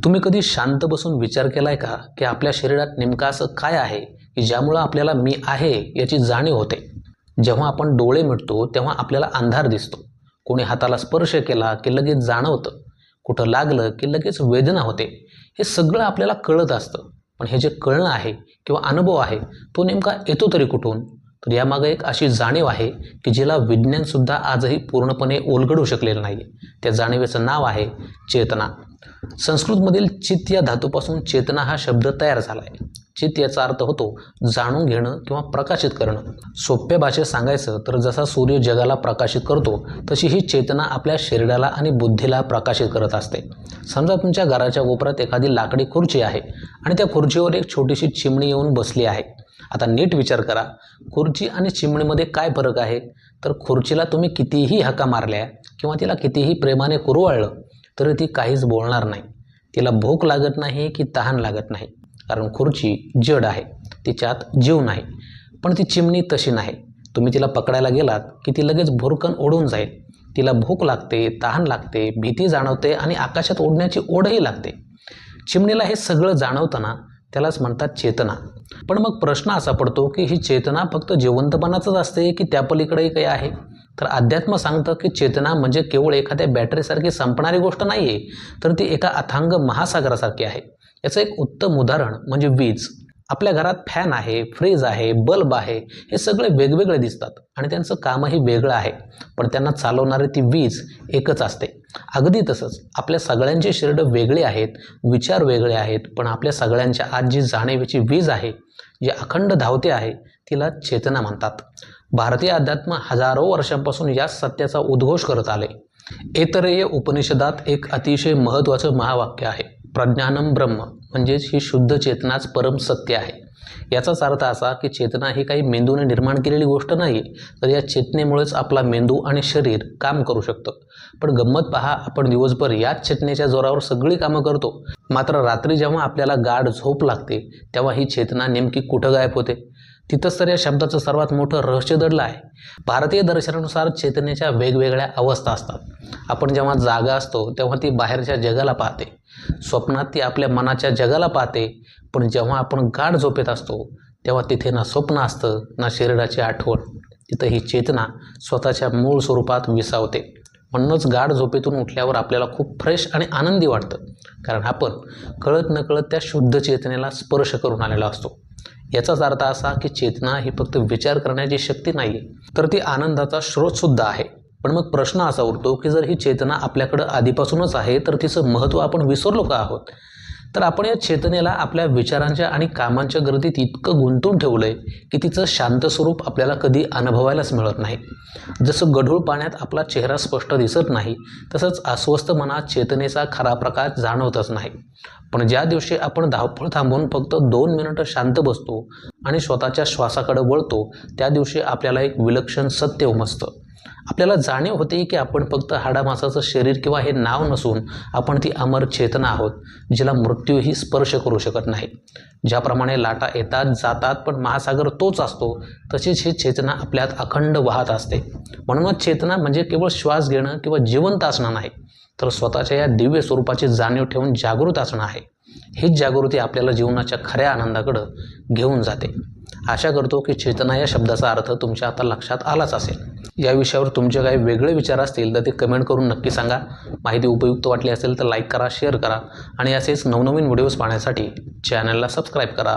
तुम्ही कधी शांत बसून विचार केलाय का की आपल्या शरीरात नेमकं असं काय आहे की ज्यामुळं आपल्याला मी आहे याची जाणीव होते? जेव्हा आपण डोळे मिटतो तेव्हा आपल्याला अंधार दिसतो. कोणी हाताला स्पर्श केला की लगेच जाणवतं. कुठं लागलं की लगेच वेदना होते. हे सगळं आपल्याला कळत असतं. पण हे जे कळणं आहे किंवा अनुभव आहे तो नेमका येतो तरी कुठून? तर यामागे एक अशी जाणीव आहे की जिला विज्ञानसुद्धा आजही पूर्णपणे उलगडू शकलेलं नाही. त्या जाणीवेचं नाव आहे चेतना. संस्कृतमधील चित या धातूपासून चेतना हा शब्द तयार झाला आहे. चित याचा अर्थ होतो जाणून घेणं किंवा प्रकाशित करणं. सोप्या भाषेत सांगायचं तर जसा सूर्य जगाला प्रकाशित करतो तशी ही चेतना आपल्या शरीराला आणि बुद्धीला प्रकाशित करत असते. समजा तुमच्या घराच्या कोपऱ्यात एखादी लाकडी खुर्ची आहे आणि त्या खुर्चीवर एक छोटीशी चिमणी येऊन बसली आहे. आता नीट विचार करा, खुर्ची आणि चिमणीमध्ये काय फरक आहे? तर खुर्चीला तुम्ही कितीही हाका मारल्या किंवा तिला कितीही प्रेमाने कुरवाळलं तरी ती काहीच बोलणार नाही. तिला भूक लागत नाही की तहान लागत नाही, कारण खुर्ची जड आहे, तिच्यात जीव नाही. पण ती चिमणी तशी नाही. तुम्ही तिला पकडायला गेलात की ती लगेच भुरकन ओढून जाईल. तिला भूक लागते, तहान लागते, भीती जाणवते आणि आकाशात उडण्याची ओढही लागते. चिमणीला हे सगळं जाणवतं ना, त्यालाच म्हणतात चेतना. पण मग प्रश्न असा पडतो की ही चेतना फक्त जिवंतपणाचंच असते की त्यापलीकडेही काही आहे? तर अध्यात्म सांगतं की चेतना म्हणजे केवळ एखाद्या बॅटरीसारखी संपणारी गोष्ट नाही आहे, तर ती एका अथांग महासागरासारखी आहे. याचं एक उत्तम उदाहरण म्हणजे वीज. आपल्या घरात फॅन आहे, फ्रीज आहे, बल्ब आहे, हे सगळे वेगवेगळे दिसतात आणि त्यांचं कामही वेगळं आहे, पण त्यांना चालवणारी ती वीज एकच असते. अगदी तसंच आपल्या सगळ्यांची शरीरं वेगळी आहेत, विचार वेगळे आहेत, पण आपल्या सगळ्यांच्या आज जी जाणीवेची वीज आहे, जी अखंड धावते आहे, तिला चेतना म्हणतात. भारतीय अध्यात्म हजारो वर्षांपासून याच सत्याचा उद्घोष करत आले. ऐतरेय उपनिषदात एक अतिशय महत्त्वाचं महावाक्य आहे, प्रज्ञानम ब्रह्म, म्हणजेच ही शुद्ध चेतनाच परम सत्य आहे. याचाच अर्थ असा की चेतना ही काही मेंदूने निर्माण केलेली गोष्ट नाही, तर या चेतनेमुळेच आपला मेंदू आणि शरीर काम करू शकतं. पण गंमत पहा, आपण दिवसभर याच चेतनेच्या जोरावर सगळी कामं करतो, मात्र रात्री जेव्हा आपल्याला गाढ झोप लागते तेव्हा ही चेतना नेमकी कुठं गायब होते? तिथंच तर या शब्दाचं सर्वात मोठं रहस्य दडलं आहे. भारतीय दर्शनानुसार चेतनेच्या वेगवेगळ्या अवस्था असतात. आपण जेव्हा जागा असतो तेव्हा ती बाहेरच्या जगाला पाहते, स्वप्नात ती आपल्या मनाच्या जगाला पाहते, पण जेव्हा आपण गाढ झोपेत असतो तेव्हा तिथे ना स्वप्न असतं ना शरीराची आठवण. तिथं ही चेतना स्वतःच्या मूळ स्वरूपात विसावते. म्हणूनच गाढ झोपेतून उठल्यावर आपल्याला खूप फ्रेश आणि आनंदी वाटतं, कारण आपण कळत नकळत त्या शुद्ध चेतनेला स्पर्श करून आलेला असतो. याचाच अर्थ असा की चेतना ही फक्त विचार करण्याची शक्ती नाही आहे, तर ती आनंदाचा स्रोतसुद्धा आहे. पण मग प्रश्न असा उरतो की जर ही चेतना आपल्याकडं आधीपासूनच आहे तर तिचं महत्त्व आपण विसरलो का आहोत? तर आपण या चेतनेला आपल्या विचारांच्या आणि कामांच्या गर्दीत इतकं गुंतून ठेवलं आहे की तिचं शांत स्वरूप आपल्याला कधी अनुभवायलाच मिळत नाही. जसं गढूळ पाण्यात आपला चेहरा स्पष्ट दिसत नाही, तसंच अस्वस्थ मनात चेतनेचा खरा प्रकाश जाणवतच नाही. पण ज्या दिवशी आपण धावपळ थांबवून फक्त 2 मिनिटं शांत बसतो आणि स्वतःच्या श्वासाकडे वळतो, त्या दिवशी आपल्याला एक विलक्षण सत्य उमजतं. आपल्याला जाणीव होते की आपण फक्त हाडामासाचं शरीर किंवा हे नाव नसून आपण ती अमर चेतना आहोत, जिला मृत्यूही स्पर्श करू शकत नाही. ज्याप्रमाणे लाटा येतात जातात पण महासागर तोच असतो, तशीच ही चेतना आपल्यात अखंड वाहत असते. म्हणूनच चेतना म्हणजे केवळ श्वास घेणं किंवा जिवंत असणं नाही, तर स्वतःच्या या दिव्य स्वरूपाची जाणीव ठेवून जागृत असणं आहे. हीच जागृती आपल्याला जीवनाच्या खऱ्या आनंदाकडं घेऊन जाते. आशा करतो की चेतना या शब्दाचा अर्थ तुमच्या आता लक्षात आलाच असेल. या विषयावर तुमचे काही वेगळे विचार असतील तर ते कमेंट करून नक्की सांगा. माहिती उपयुक्त वाटली असेल तर लाईक करा, शेअर करा आणि असेच नवनवीन व्हिडिओज पाहण्यासाठी चॅनलला सबस्क्राईब करा.